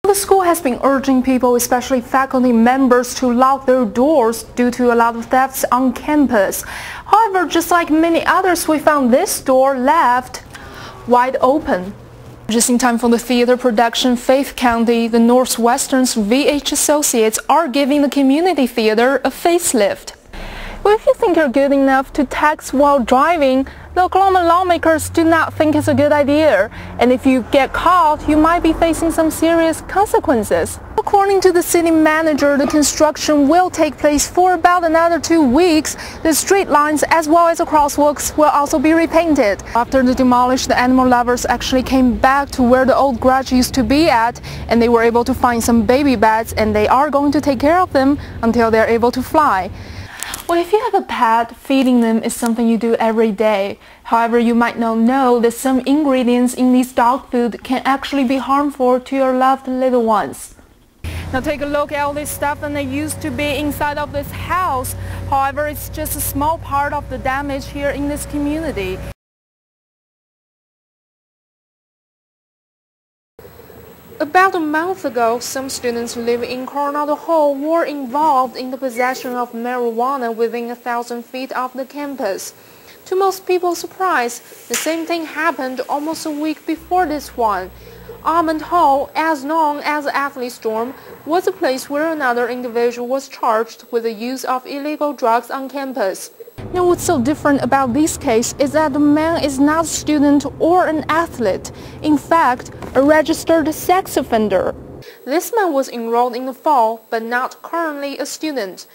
The school has been urging people, especially faculty members, to lock their doors due to a lot of thefts on campus. However, just like many others, we found this door left wide open. Just in time for the theater production Faith County, the Northwestern's VH Associates are giving the community theater a facelift. Well, if you think you're good enough to text while driving, the Oklahoma lawmakers do not think it's a good idea. And if you get caught, you might be facing some serious consequences. According to the city manager, the construction will take place for about another 2 weeks. The street lines as well as the crosswalks will also be repainted. After the demolition, the animal lovers actually came back to where the old garage used to be at, and they were able to find some baby bats, and they are going to take care of them until they're able to fly. Well, if you have a pet, feeding them is something you do every day. However, you might not know that some ingredients in this dog food can actually be harmful to your loved little ones. Now take a look at all this stuff that used to be inside of this house. However, it's just a small part of the damage here in this community. About a month ago, some students living in Coronado Hall were involved in the possession of marijuana within 1,000 feet of the campus. To most people's surprise, the same thing happened almost a week before this one. Almond Hall, as known as Athlete's Dorm, was a place where another individual was charged with the use of illegal drugs on campus. Now, what's so different about this case is that the man is not a student or an athlete. In fact, a registered sex offender. This man was enrolled in the fall, but not currently a student.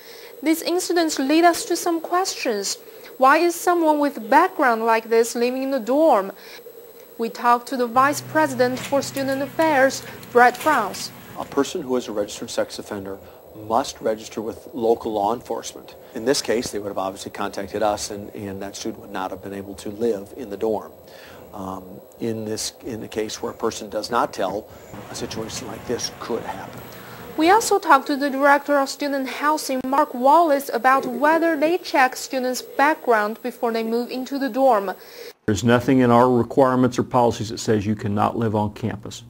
These incidents lead us to some questions. Why is someone with a background like this living in the dorm? We talked to the Vice President for Student Affairs, Brett Frowns. A person who is a registered sex offender must register with local law enforcement. In this case, they would have obviously contacted us, and that student would not have been able to live in the dorm. In the case where a person does not tell, a situation like this could happen. We also talked to the Director of Student Housing, Mark Wallace, about whether they check students' background before they move into the dorm. There's nothing in our requirements or policies that says you cannot live on campus.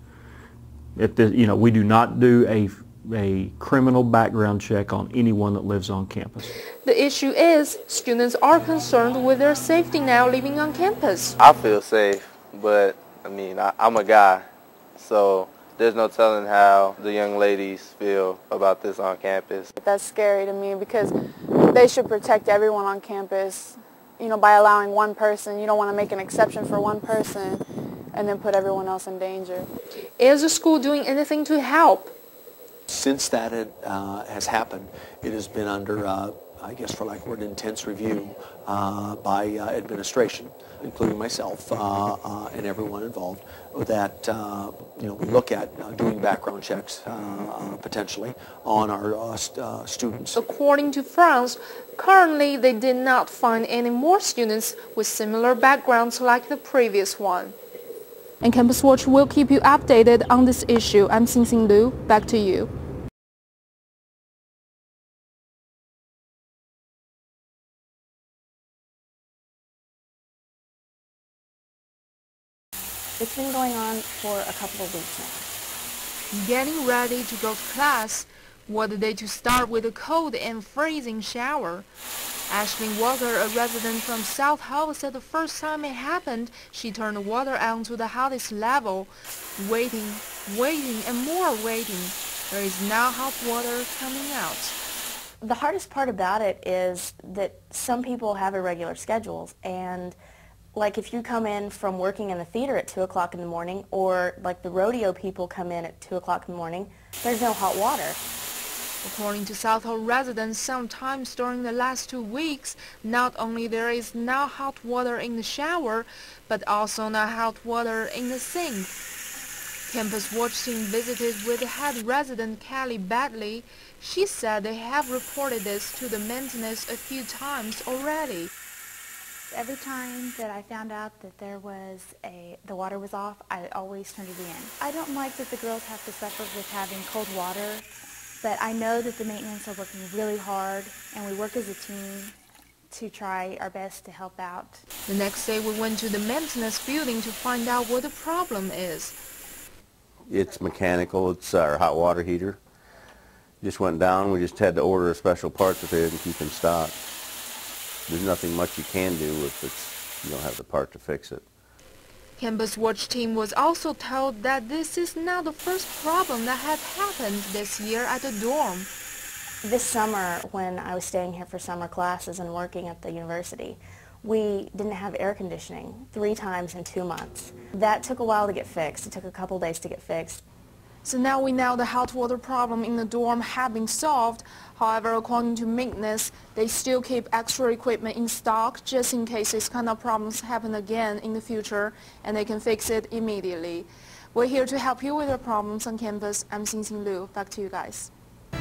We do not do a criminal background check on anyone that lives on campus. The issue is students are concerned with their safety now living on campus. I feel safe, but I'm a guy, so there's no telling how the young ladies feel about this on campus. That's scary to me because they should protect everyone on campus. By allowing one person, you don't want to make an exception for one person and then put everyone else in danger. Is the school doing anything to help? Since that has happened, it has been under, I guess for lack of a word, intense review by administration, including myself and everyone involved, that we look at doing background checks potentially on our students. According to France, currently they did not find any more students with similar backgrounds like the previous one. And Campus Watch will keep you updated on this issue. I'm XinXin Liu. Back to you. It's been going on for a couple of weeks now. Getting ready to go to class. What a day to start with a cold and freezing shower. Ashley Walker, a resident from South Hall, said the first time it happened, she turned the water on to the hottest level. Waiting, and more waiting. There is now hot water coming out. The hardest part about it is that some people have irregular schedules, and like if you come in from working in the theater at 2 o'clock in the morning, or like the rodeo people come in at 2 o'clock in the morning, there's no hot water. According to South Hall residents, sometimes during the last 2 weeks, not only there is now hot water in the shower, but also now hot water in the sink. Campus Watch team visited with head resident Kelly Badley. She said they have reported this to the maintenance a few times already. Every time that I found out that the water was off, I always turned it in. I don't like that the girls have to suffer with having cold water, but I know that the maintenance are working really hard, and we work as a team to try our best to help out. The next day we went to the maintenance building to find out what the problem is. It's mechanical. It's our hot water heater. Just went down. We just had to order a special part with it and keep in stock. There's nothing much you can do if you don't have the part to fix it. Campus Watch team was also told that this is not the first problem that has happened this year at the dorm. This summer, when I was staying here for summer classes and working at the university, we didn't have air conditioning 3 times in 2 months. That took a while to get fixed. It took a couple days to get fixed. So now we know the hot water problem in the dorm has been solved. However, according to maintenance, they still keep extra equipment in stock just in case this kind of problems happen again in the future, and they can fix it immediately. We're here to help you with your problems on campus. I'm XinXin. Back to you guys.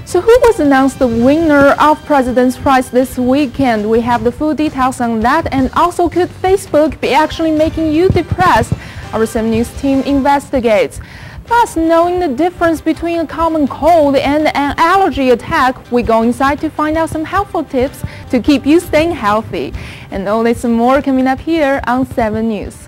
So who was announced the winner of President's Prize this weekend? We have the full details on that, and also could Facebook be actually making you depressed? Our 7 News team investigates. Plus, knowing the difference between a common cold and an allergy attack, we go inside to find out some helpful tips to keep you staying healthy. And all this and more coming up here on 7 News.